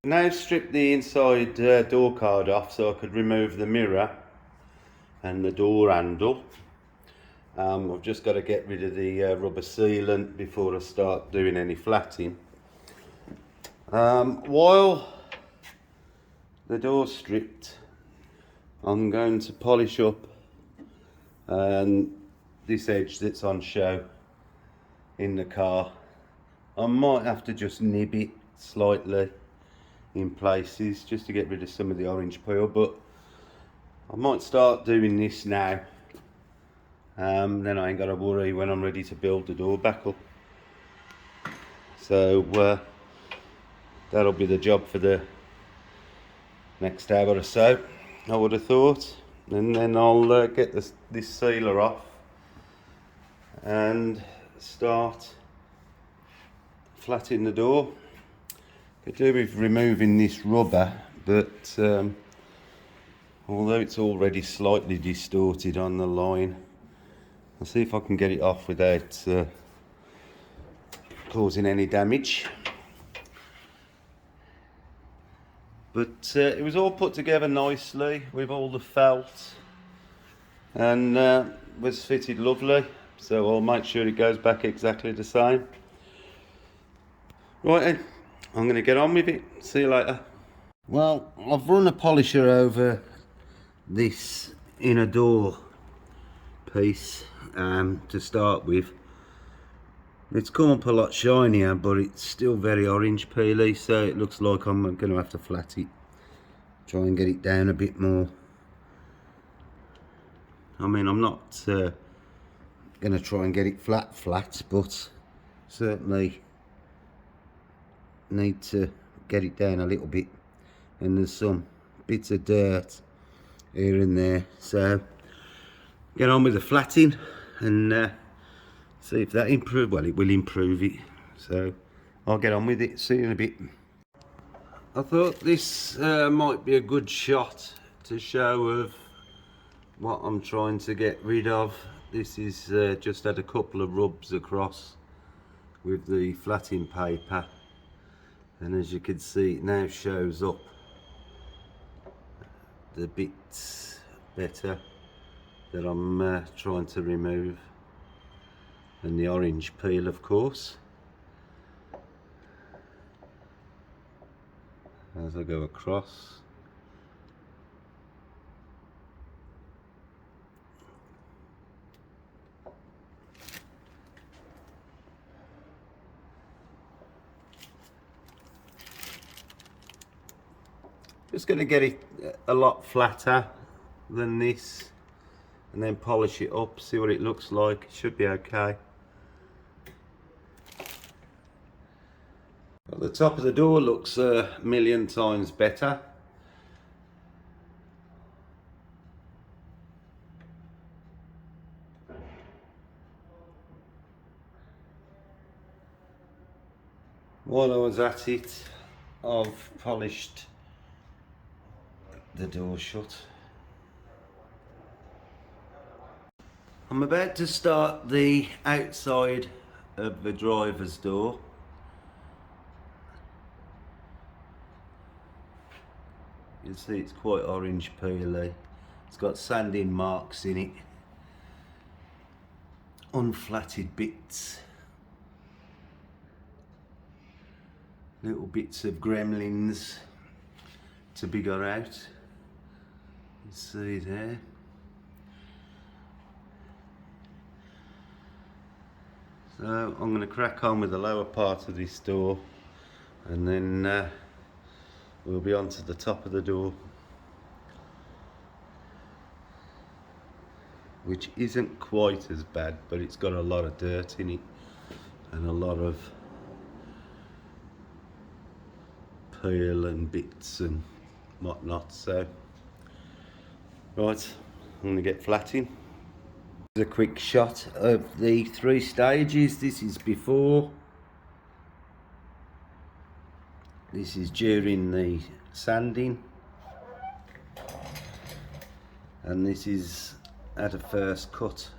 Now strip the inside door card off so I could remove the mirror and the door handle. I've just got to get rid of the rubber sealant before I start doing any flatting. While the door's stripped, I'm going to polish up this edge that's on show in the car. I might have to just nib it slightly in places just to get rid of some of the orange peel, but I might start doing this now. Then I ain't got to worry when I'm ready to build the door back up. So that'll be the job for the next hour or so, I would have thought. And then I'll get this sealer off and start flattening the door. Could do with removing this rubber, but although it's already slightly distorted on the line, I'll see if I can get it off without causing any damage. But it was all put together nicely with all the felt and was fitted lovely, so I'll make sure it goes back exactly the same. Right then, I'm going to get on with it. See you later. Well, I've run a polisher over this inner door piece to start with. It's come up a lot shinier, but it's still very orange peely, so it looks like I'm going to have to flat it. Try and get it down a bit more. I mean, I'm not going to try and get it flat, but certainly need to get it down a little bit. And there's some bits of dirt here and there, so get on with the flatting and see if that improves. Well, it will improve it, so I'll get on with it. See you in a bit. I thought this might be a good shot to show of what I'm trying to get rid of. This is just had a couple of rubs across with the flatting paper, and as you can see, it now shows up the bits better that I'm trying to remove, and the orange peel, of course, as I go across. Just going to get it a lot flatter than this and then polish it up, see what it looks like. It should be okay. Well, the top of the door looks a million times better. While I was at it, I've polished the door shut. I'm about to start the outside of the driver's door. You can see it's quite orange peely. It's got sanding marks in it, unflatted bits, little bits of gremlins to be got out. You see there. So I'm going to crack on with the lower part of this door, and then we'll be on to the top of the door, which isn't quite as bad, but it's got a lot of dirt in it and a lot of peel and bits and whatnot. So right, I'm going to get flatting. Here's a quick shot of the 3 stages. This is before, this is during the sanding, and this is at a first cut.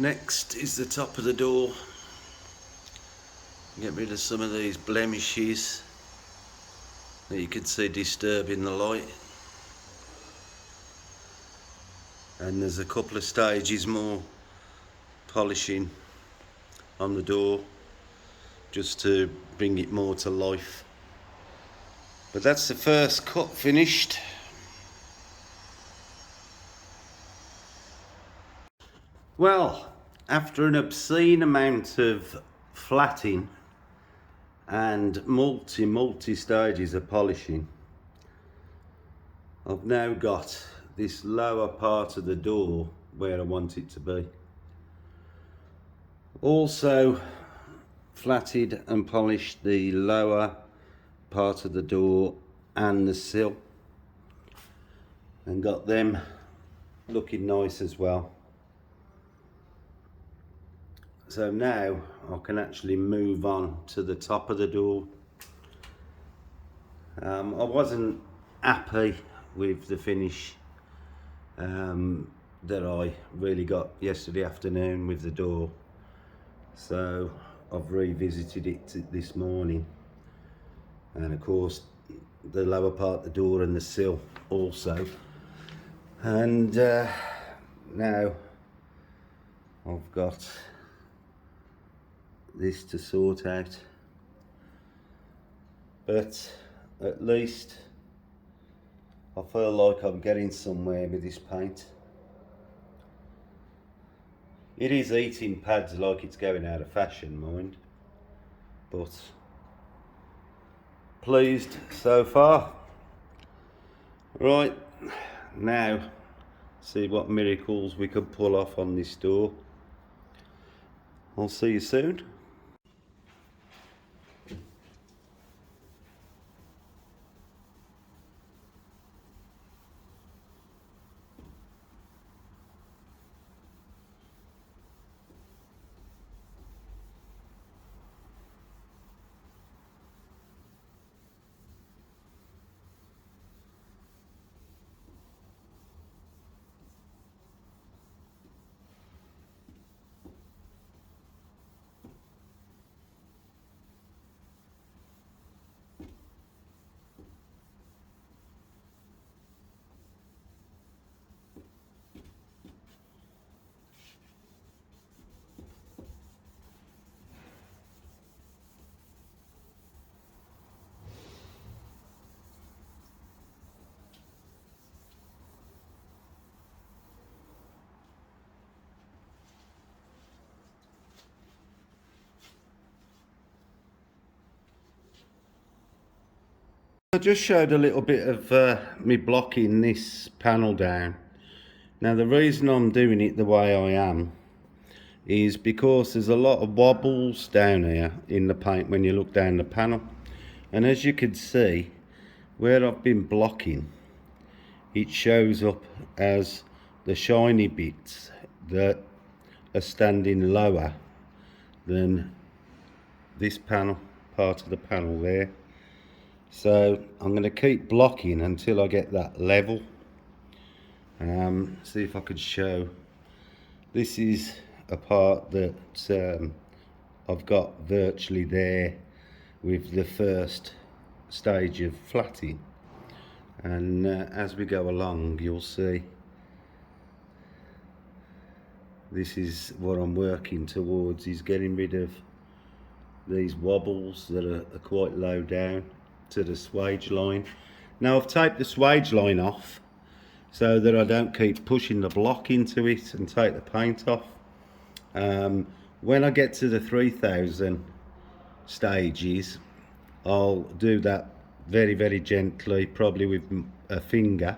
Next is the top of the door. Get rid of some of these blemishes that you can see disturbing the light. And there's a couple of stages more polishing on the door just to bring it more to life. But that's the first cut finished. Well, after an obscene amount of flatting and multi stages of polishing, I've now got this lower part of the door where I want it to be. Also flatted and polished the lower part of the door and the sill, and got them looking nice as well. So now I can actually move on to the top of the door. I wasn't happy with the finish that I really got yesterday afternoon with the door, so I've revisited it this morning, and of course the lower part of the door and the sill also, and now I've got this to sort out, but at least I feel like I'm getting somewhere with this paint. It is eating pads like it's going out of fashion, mind, but pleased so far. Right, now see what miracles we can pull off on this door. I'll see you soon. I just showed a little bit of me blocking this panel down. Now the reason I'm doing it the way I am is because there's a lot of wobbles down here in the paint when you look down the panel, and as you can see where I've been blocking, it shows up as the shiny bits that are standing lower than this panel, part of the panel there. So I'm going to keep blocking until I get that level. See if I could show. This is a part that I've got virtually there with the first stage of flatting, and as we go along you'll see this is what I'm working towards, is getting rid of these wobbles that are quite low down to the swage line. Now I've taped the swage line off so that I don't keep pushing the block into it and take the paint off. When I get to the 3000 stages, I'll do that very gently, probably with a finger,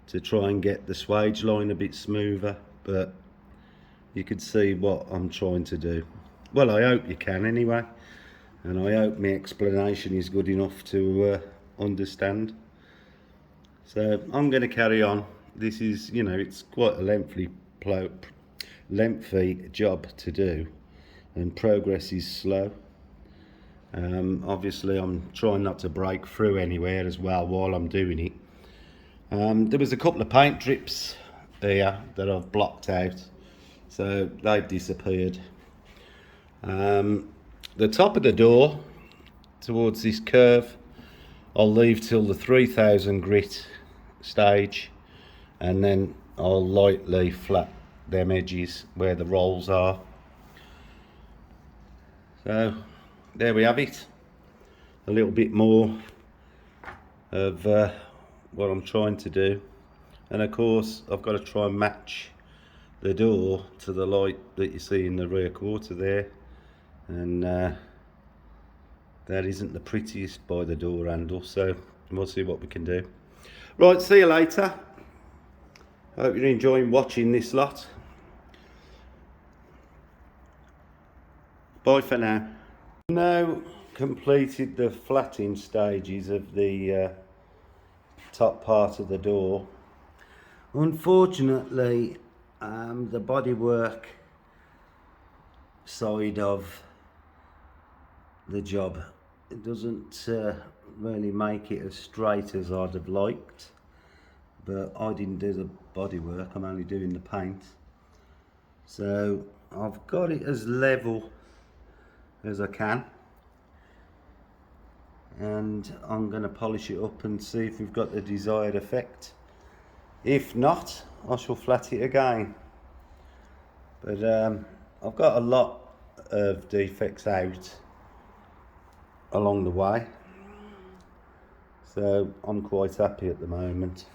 to try and get the swage line a bit smoother, but you can see what I'm trying to do. Well, I hope you can anyway, and I hope my explanation is good enough to understand. So I'm going to carry on. This is, you know, it's quite a lengthy job to do, and progress is slow. Obviously I'm trying not to break through anywhere as well while I'm doing it. There was a couple of paint drips here that I've blocked out so they've disappeared. The top of the door towards this curve I'll leave till the 3000 grit stage, and then I'll lightly flat them edges where the rolls are. So there we have it, a little bit more of what I'm trying to do. And of course I've got to try and match the door to the light that you see in the rear quarter there, and that isn't the prettiest by the door handle, so we'll see what we can do. Right, see you later. Hope you're enjoying watching this lot. Bye for now. Now completed the flatting stages of the top part of the door. Unfortunately, the bodywork side of the job, it doesn't really make it as straight as I'd have liked, but I didn't do the bodywork, I'm only doing the paint. So I've got it as level as I can, and I'm going to polish it up and see if we've got the desired effect. If not, I shall flat it again. But I've got a lot of defects out along the way, so I'm quite happy at the moment.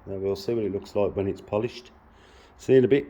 Now we'll see what it looks like when it's polished. See you in a bit.